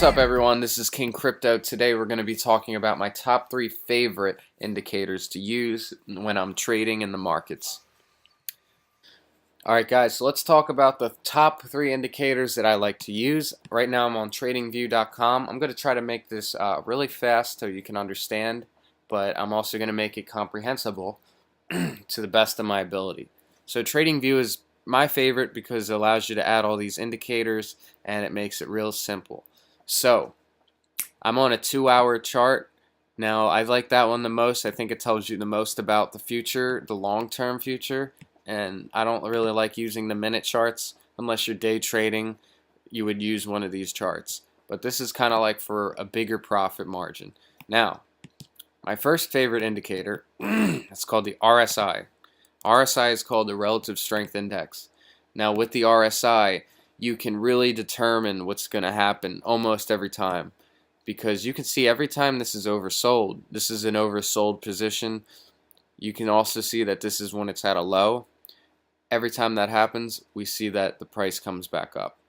What's up, everyone? This is King Crypto. Today we're going to be talking about my top 3 favorite indicators to use when I'm trading in the markets. Alright guys, so let's talk about the top 3 indicators that I like to use. Right now I'm on tradingview.com. I'm going to try to make this really fast so you can understand, but I'm also going to make it comprehensible to the best of my ability. So TradingView is my favorite because it allows you to add all these indicators and it makes it real simple. So I'm on a 2-hour chart. Now I like that one the most. I think it tells you the most about the future, the long-term future, and I don't really like using the minute charts unless you're day trading. You would use one of these charts, but this is kind of like for a bigger profit margin. Now my first favorite indicator it's called the RSI. RSI is called the Relative Strength Index. Now with the RSI, you can really determine what's going to happen almost every time, because you can see every time this is oversold. This is an oversold position. You can also see that this is when it's at a low. Every time that happens, we see that the price comes back up.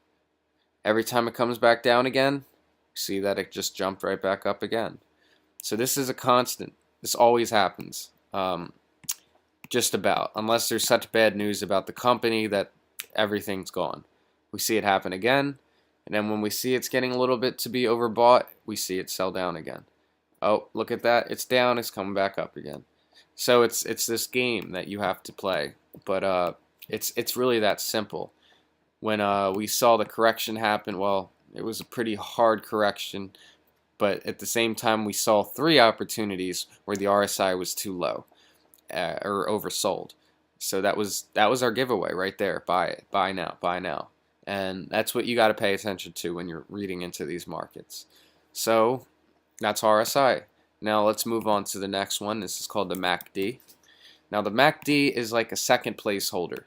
Every time it comes back down again, we see that it just jumped right back up again. So this is a constant. This always happens. Just about, unless there's such bad news about the company that everything's gone. We see it happen again, and then when we see it's getting a little bit to be overbought, we see it sell down again. Oh, look at that, it's down, it's coming back up again. So it's this game that you have to play, but it's really that simple. When we saw the correction happen, well, it was a pretty hard correction, but at the same time we saw 3 opportunities where the RSI was too low. Or oversold. So that was our giveaway right there. Buy it, buy now, buy now. And that's what you got to pay attention to when you're reading into these markets. So that's RSI. Now let's move on to the next one. This is called the MACD. Now the MACD is like a second placeholder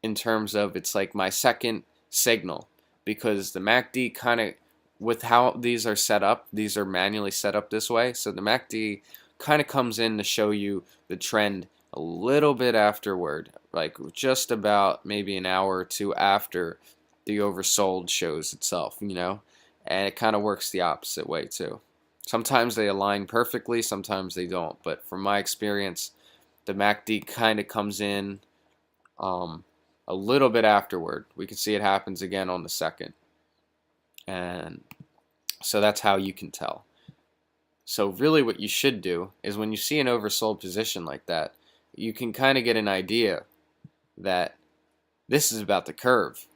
in terms of it's like my second signal, because the MACD kind of, with how these are set up, these are manually set up this way. So the MACD kind of comes in to show you the trend a little bit afterward, like just about maybe an hour or two after the oversold shows itself, you know, and it kind of works the opposite way too. Sometimes they align perfectly, sometimes they don't, but from my experience, the MACD kind of comes in a little bit afterward. We can see it happens again on the second, and so that's how you can tell. So really what you should do is when you see an oversold position like that, you can kind of get an idea that this is about the curve.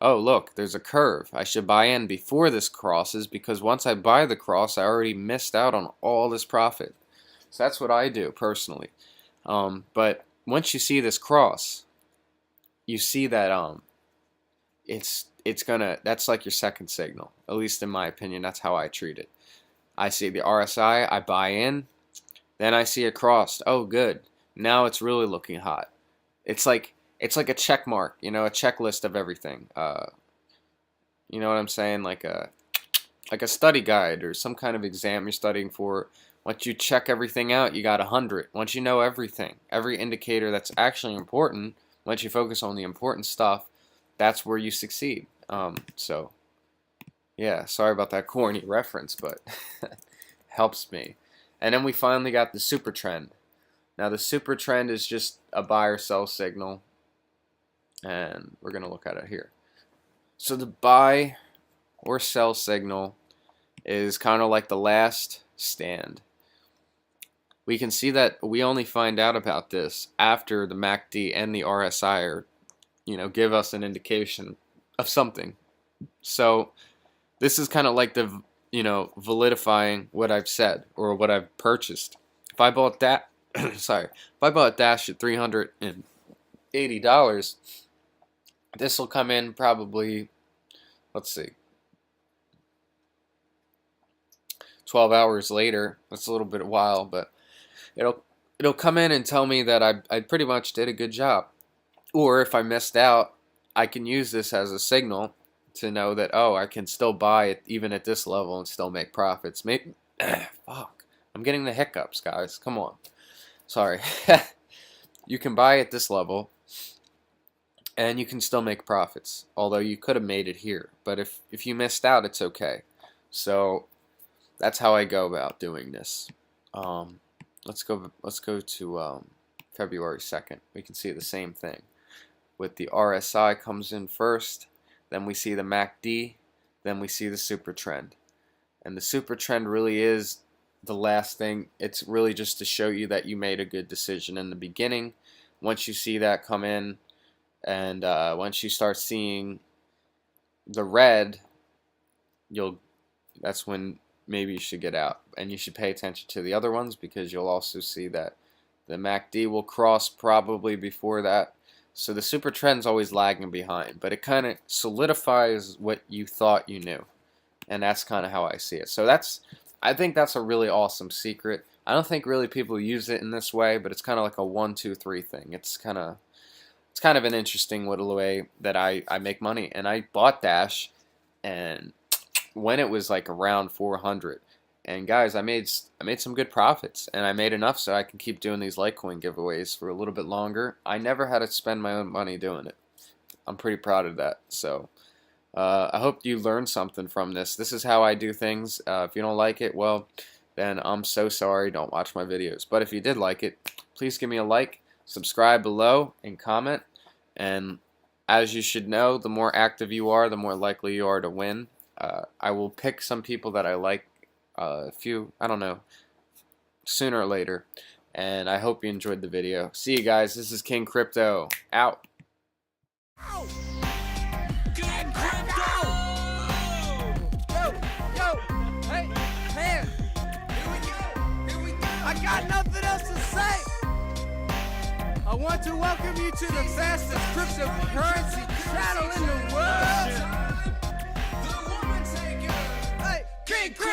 Oh, look, there's a curve. I should buy in before this crosses, because once I buy the cross, I already missed out on all this profit. So that's what I do personally. But once you see this cross, you see that it's gonna, that's like your second signal. At least in my opinion, that's how I treat it. I see the RSI, I buy in, then I see it crossed. Oh, good. Now it's really looking hot. It's like a check mark, you know, a checklist of everything. You know what I'm saying? Like a study guide or some kind of exam you're studying for. Once you check everything out, you got 100. Once you know everything, every indicator that's actually important, once you focus on the important stuff, that's where you succeed. So yeah, sorry about that corny reference, but helps me. And then we finally got the super trend. Now the super trend is just a buy or sell signal, and we're going to look at it here. So the buy or sell signal is kind of like the last stand. We can see that we only find out about this after the MACD and the RSI are, you know, give us an indication of something. So this is kind of like the, you know, validifying what I've said or what I've purchased. If I bought that, sorry, if I bought Dash at $380, this will come in probably, let's see, 12 hours later. That's a little bit of a while, but it'll come in and tell me that I pretty much did a good job. Or if I missed out, I can use this as a signal to know that, oh, I can still buy it even at this level and still make profits. Maybe, fuck, I'm getting the hiccups, guys. Come on. Sorry. You can buy at this level and you can still make profits, although you could have made it here. But if you missed out, it's okay. So that's how I go about doing this. Let's go to February 2nd. We can see the same thing. With the RSI comes in first, then we see the MACD, then we see the super trend. And the super trend really is the last thing. It's really just to show you that you made a good decision in the beginning. Once you see that come in, and once you start seeing the red, that's when maybe you should get out. And you should pay attention to the other ones, because you'll also see that the MACD will cross probably before that. So the super trend's always lagging behind, but it kind of solidifies what you thought you knew. And that's kind of how I see it. So I think that's a really awesome secret. I don't think really people use it in this way, but it's kind of like a 1, 2, 3 thing. It's kind of an interesting little way that I make money. And I bought Dash, and when it was like around 400, and guys, I made some good profits, and I made enough so I can keep doing these Litecoin giveaways for a little bit longer. I never had to spend my own money doing it. I'm pretty proud of that. So I hope you learned something from this. This is how I do things. If you don't like it, well, then I'm so sorry. Don't watch my videos. But if you did like it, please give me a like, subscribe below, and comment. And as you should know, the more active you are, the more likely you are to win. I will pick some people that I like, I don't know, sooner or later. And I hope you enjoyed the video. See you guys. This is King Crypto. Out. King Crypto! Yo, hey, man. Here we go. I got nothing else to say. I want to welcome you to the fastest cryptocurrency channel in the world. Hey, King Crypto!